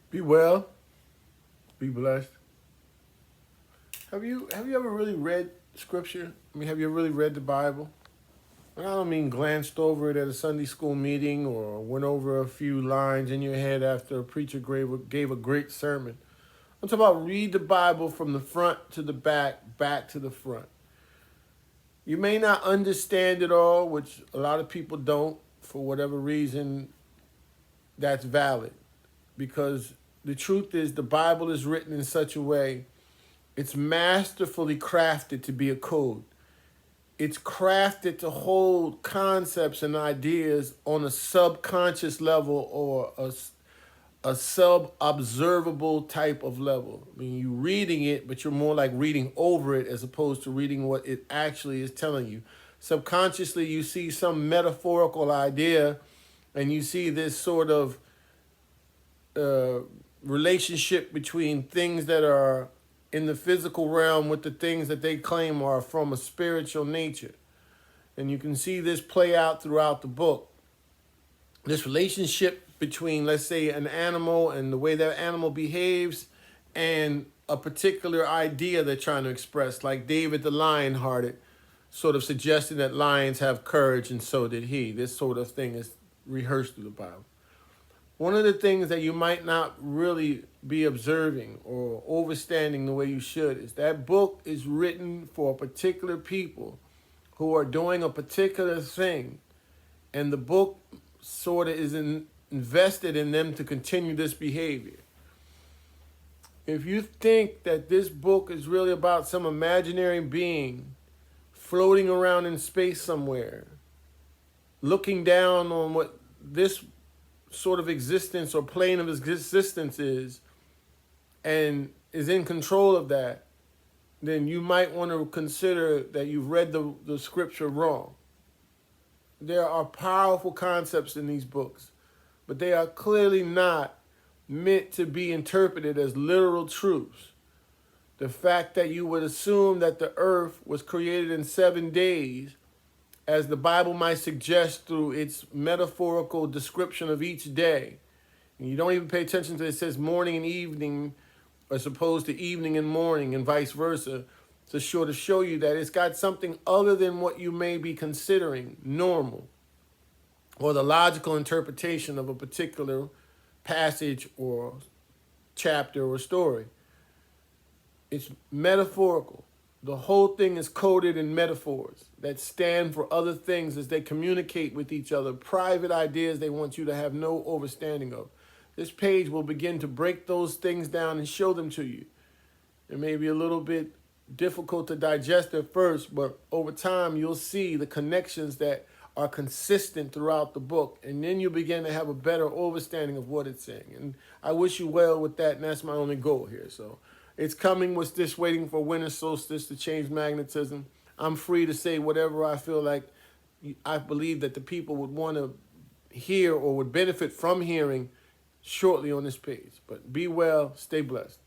Be well, be blessed. Have you ever really read scripture? I mean, have you really read the Bible? And I don't mean glanced over it at a Sunday school meeting or went over a few lines in your head after a preacher gave a great sermon. I'm talking about read the Bible from the front to the back, back to the front. You may not understand it all, which a lot of people don't for whatever reason. That's valid, because the truth is the Bible is written in such a way, it's masterfully crafted to be a code. It's crafted to hold concepts and ideas on a subconscious level or a sub-observable type of level. I mean, you're reading it, but you're more like reading over it as opposed to reading what it actually is telling you. Subconsciously, you see some metaphorical idea, and you see this sort of relationship between things that are in the physical realm with the things that they claim are from a spiritual nature. And you can see this play out throughout the book. This relationship between, let's say, an animal and the way that animal behaves and a particular idea they're trying to express, like David the Lion-Hearted, sort of suggesting that lions have courage, and so did he. This sort of thing is rehearsed through the Bible. One of the things that you might not really be observing or overstanding the way you should is that book is written for a particular people who are doing a particular thing, and the book sort of is invested in them to continue this behavior. If you think that this book is really about some imaginary being floating around in space somewhere, looking down on what this sort of existence or plane of existence is, and is in control of that, then you might want to consider that you've read the scripture wrong. There are powerful concepts in these books, but they are clearly not meant to be interpreted as literal truths. The fact that you would assume that the earth was created in 7 days, as the Bible might suggest through its metaphorical description of each day. And you don't even pay attention to it. It says morning and evening as opposed to evening and morning and vice versa, to sort of show you that it's got something other than what you may be considering normal or the logical interpretation of a particular passage or chapter or story. It's metaphorical. The whole thing is coded in metaphors that stand for other things as they communicate with each other, private ideas they want you to have no overstanding of. This page will begin to break those things down and show them to you. It may be a little bit difficult to digest at first, but over time you'll see the connections that are consistent throughout the book, and then you begin to have a better understanding of what it's saying. And I wish you well with that, and that's my only goal here. So it's coming with this waiting for winter solstice to change magnetism. I'm free to say whatever I feel like I believe that the people would want to hear or would benefit from hearing shortly on this page. But be well, stay blessed.